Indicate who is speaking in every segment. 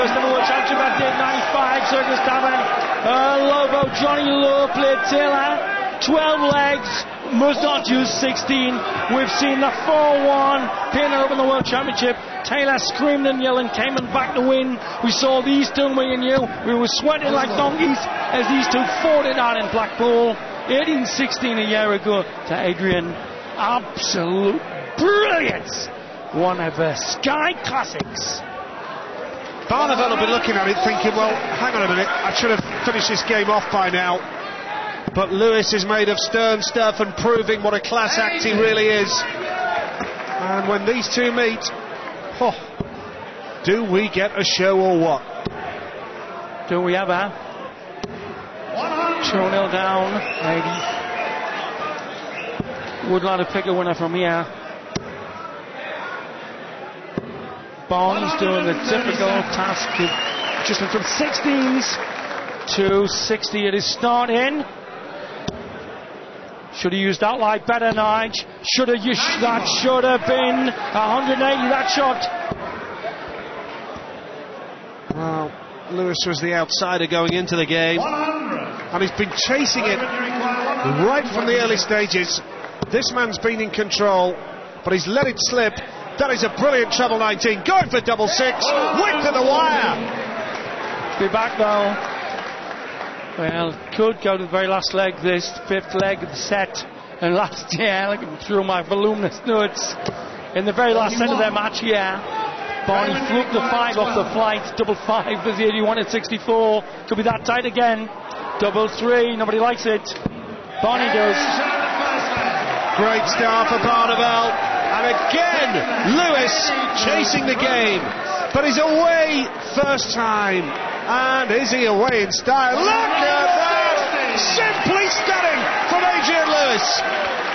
Speaker 1: first ever World Championship at 95, Circus Tavern. Lobo, Johnny Lowe played Taylor, 12 legs, must not use 16. We've seen the 4-1 pinner up in the World Championship. Taylor screaming and yelling, came and back to win. We saw these two, me and you. We were sweating like donkeys as these two fought it out in Blackpool. 18-16 a year ago to Adrian. Absolute brilliance. One of the Sky Classics.
Speaker 2: Barneveld will be looking at it thinking, well, hang on a minute, I should have finished this game off by now. But Lewis is made of stern stuff and proving what a class act he really is. And when these two meet, do we get a show or what?
Speaker 1: Do we ever? 2-0 down, maybe. Would like to pick a winner from here. Bond's doing the difficult task of adjusting from 16s to 60 at his start in. Should have used that light better, Nige. That should have been 180, that shot.
Speaker 2: Well, Lewis was the outsider going into the game, and he's been chasing it right from the early stages. This man's been in control, but he's let it slip. That is a brilliant treble 19, going for double six, went to the wire.
Speaker 1: Be back though. Well, could go to the very last leg, this fifth leg of the set. And last year, looking through my voluminous notes, in the very last set of their match here, Barney fluked the 5 off the flight, double 5 was the 81 at 64. Could be that tight again. Double 3, nobody likes it. Barney does.
Speaker 2: Great start for Barneveld. And again, Lewis chasing the game, but he's away first time. And is he away in style? Look at that! Simply stunning from Adrian Lewis.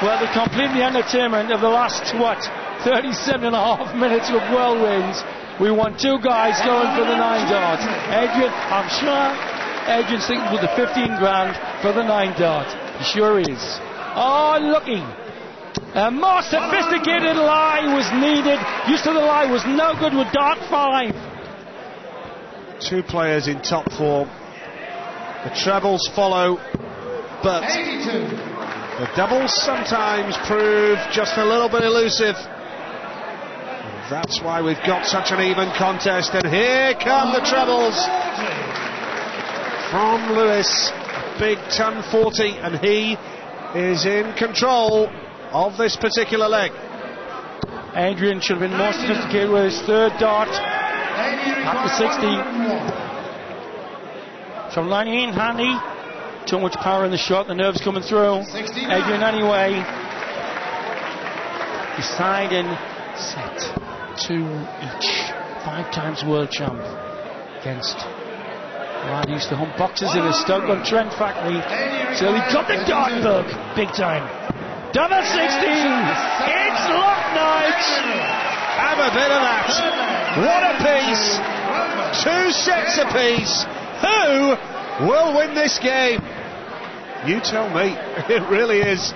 Speaker 1: Well, the complete entertainment of the last, 37.5 minutes of whirlwinds. We want two guys going for the 9 darts. Adrian, I'm sure Adrian's thinking with the 15 grand for the 9 dart. He sure is. Oh, looking. A more sophisticated lie was needed. Used to the lie was no good with dart 5.
Speaker 2: Two players in top form. The trebles follow, but the doubles sometimes prove just a little bit elusive. And that's why we've got such an even contest. And here come the trebles from Lewis. Big ton 40, and he is in control of this particular leg.
Speaker 1: Adrian should have been more sophisticated with his third dart at the 60. So 19 handy. Too much power in the shot, the nerves coming through. Adrian anyway. Deciding set 2 each. 5 times world champ against lad used to hump boxes in a Stoke on Trent factory. So he got the dart bug big time. Double 16. It's locked, Knights.
Speaker 2: Have a bit of that. What a piece. 2 sets apiece. Who will win this game? You tell me. It really is.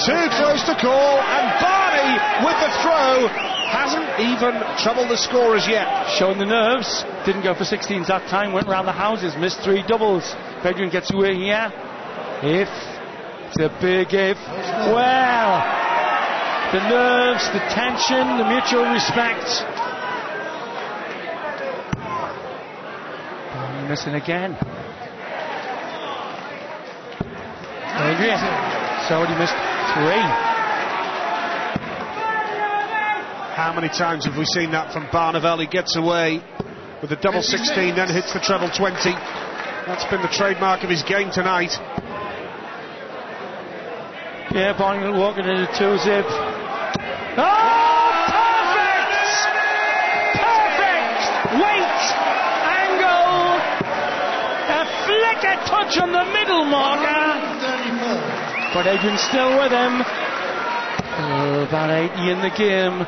Speaker 2: Too close to call, and Barney with the throw hasn't even troubled the scorers yet.
Speaker 1: Showing the nerves. Didn't go for 16s that time. Went round the houses. Missed 3 doubles. Adrian gets away here. If. It's a big if. Well, the nerves, the tension, the mutual respect. Barney missing again. Adrian. So he missed 3.
Speaker 2: How many times have we seen that from Barneveld? He gets away with the double 16, then hits the treble 20. That's been the trademark of his game tonight.
Speaker 1: Yeah, Barney walking into 2-zip. Oh, perfect! Perfect! Weight, angle, a flicker touch on the middle marker. But Adrian's still with him. About 80 in the game.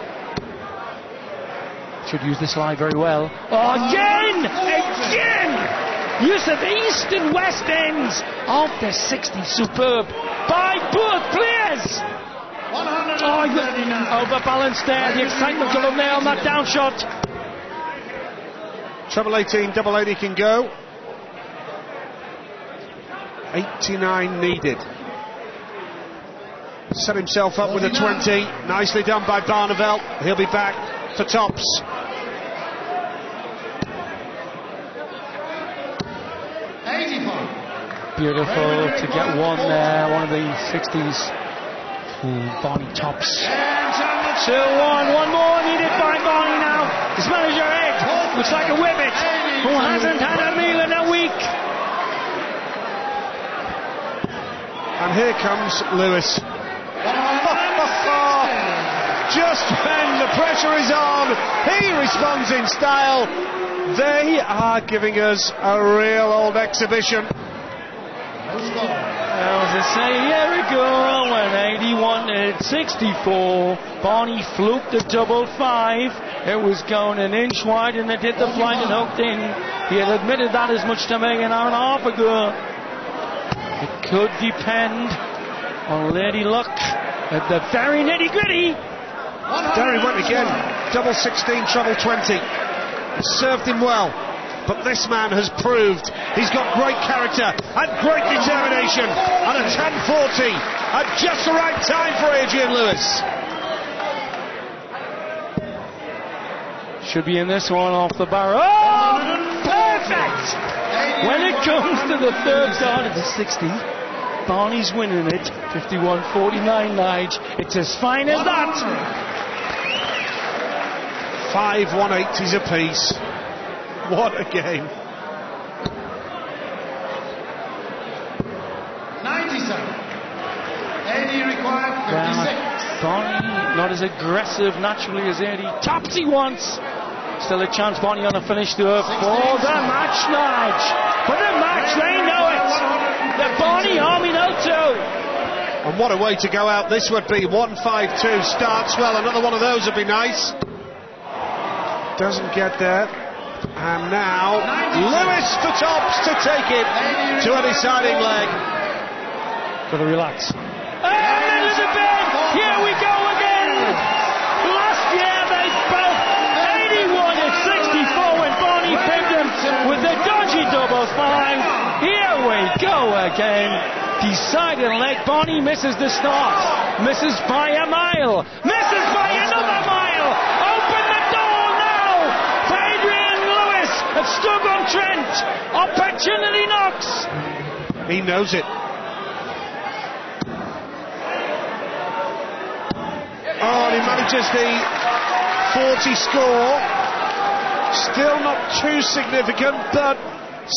Speaker 1: Should use this line very well. Oh, again! Use of east and west ends of the 60. Superb by both players. Oh, overbalanced there. The excitement got him there on that down shot.
Speaker 2: Treble 18, double 80 can go. 89 needed. Set himself up with a 20. Nicely done by Barneveld. He'll be back for tops.
Speaker 1: Beautiful to get one there, one of the 60s. Barney tops. 2-1, one more needed by Barney now. His manager Ed looks like a whippet who hasn't had a meal in a week.
Speaker 2: And here comes Lewis. Just when the pressure is on, he responds in style. They are giving us a real old exhibition.
Speaker 1: As I say, a year ago when 81 at 64, Barney fluked the double 5. It was going an inch wide and it hit the blind and hooked in. He had admitted that as much to me an hour and a half ago. It could depend on Lady Luck at the very nitty gritty.
Speaker 2: There he went again. Double 16, treble 20. It served him well. But this man has proved he's got great character and great determination. And a 10-40 at just the right time for Adrian Lewis.
Speaker 1: Should be in this one off the barrel. Oh, perfect! When it comes to the third start at the 60, Barney's winning it. 51-49, Nige. It's as fine as that.
Speaker 2: 5 180s apiece. What a game.
Speaker 3: 97. 80 required, 56.
Speaker 1: Barney not as aggressive naturally as Eddie. Tops he wants. Still a chance, Barney on a finish though for the match, Nige. For the match, they know it. The Barney Army know too.
Speaker 2: And what a way to go out this would be. 1-5-2 starts well. Another one of those would be nice. Doesn't get there. And now Lewis for tops to take it to a deciding leg.
Speaker 1: Gotta relax. And there's a bid. Here we go again. Last year they both 81 at 64 when Barney picked him with the dodgy double 5. Here we go again. Deciding leg. Barney misses the start. Misses by a mile. Misses by another mile. Open the door now for Adrian Lewis at Stoke-on-Trent. Opportunity knocks.
Speaker 2: He knows it. Oh, and he manages the 40 score. Still not too significant, but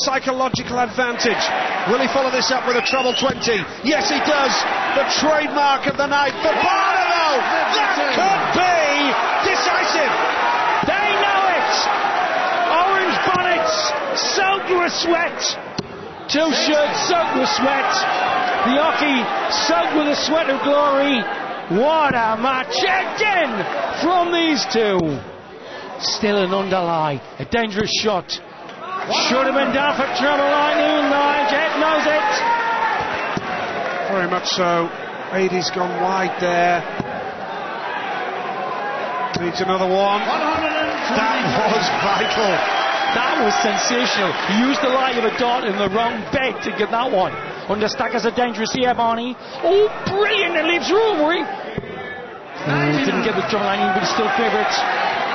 Speaker 2: psychological advantage. Will he follow this up with a treble 20? Yes, he does. The trademark of the night for Barneveld. That could be decisive.
Speaker 1: They know it. Orange bonnets soaked with sweat. Two shirts soaked with sweat. The hockey soaked with the sweat of glory. What a match again from these two. Still an underlie. A dangerous shot. Should have been down for treble lightning. Ed knows it.
Speaker 2: Very much so. 80's gone wide there. Needs another one. That was vital.
Speaker 1: That was sensational. He used the lie of a dart in the wrong bed to get that one. Understack as a dangerous here, Barney. Oh, brilliant. It leaves room, Rory. Didn't get the drum lining, but he's still favourite.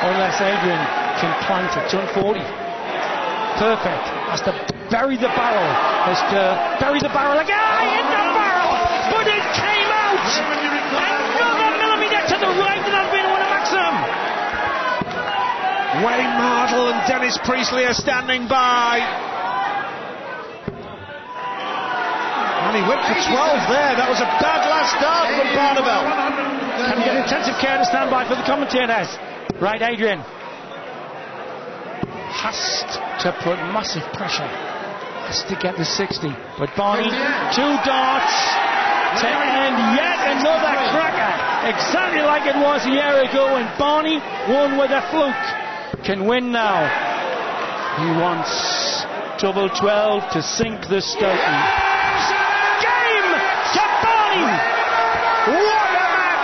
Speaker 1: Unless Adrian can plant it. 240. Perfect. Has to bury the barrel. Has to bury the barrel again. In the barrel. But it came out. Another millimetre to the right, and I've been one of maximum.
Speaker 2: Wayne Mardle and Dennis Priestley are standing by. And he went for 12 there. That was a bad last start from Barneveld.
Speaker 1: Can get intensive care to stand by for the commentators. Right, Adrian. Has to put massive pressure. Has to get the 60. But Barney, 2 darts. To end yet another cracker. Exactly like it was a year ago when Barney won with a fluke. Can win now. He wants double 12 to sink the Stoughton.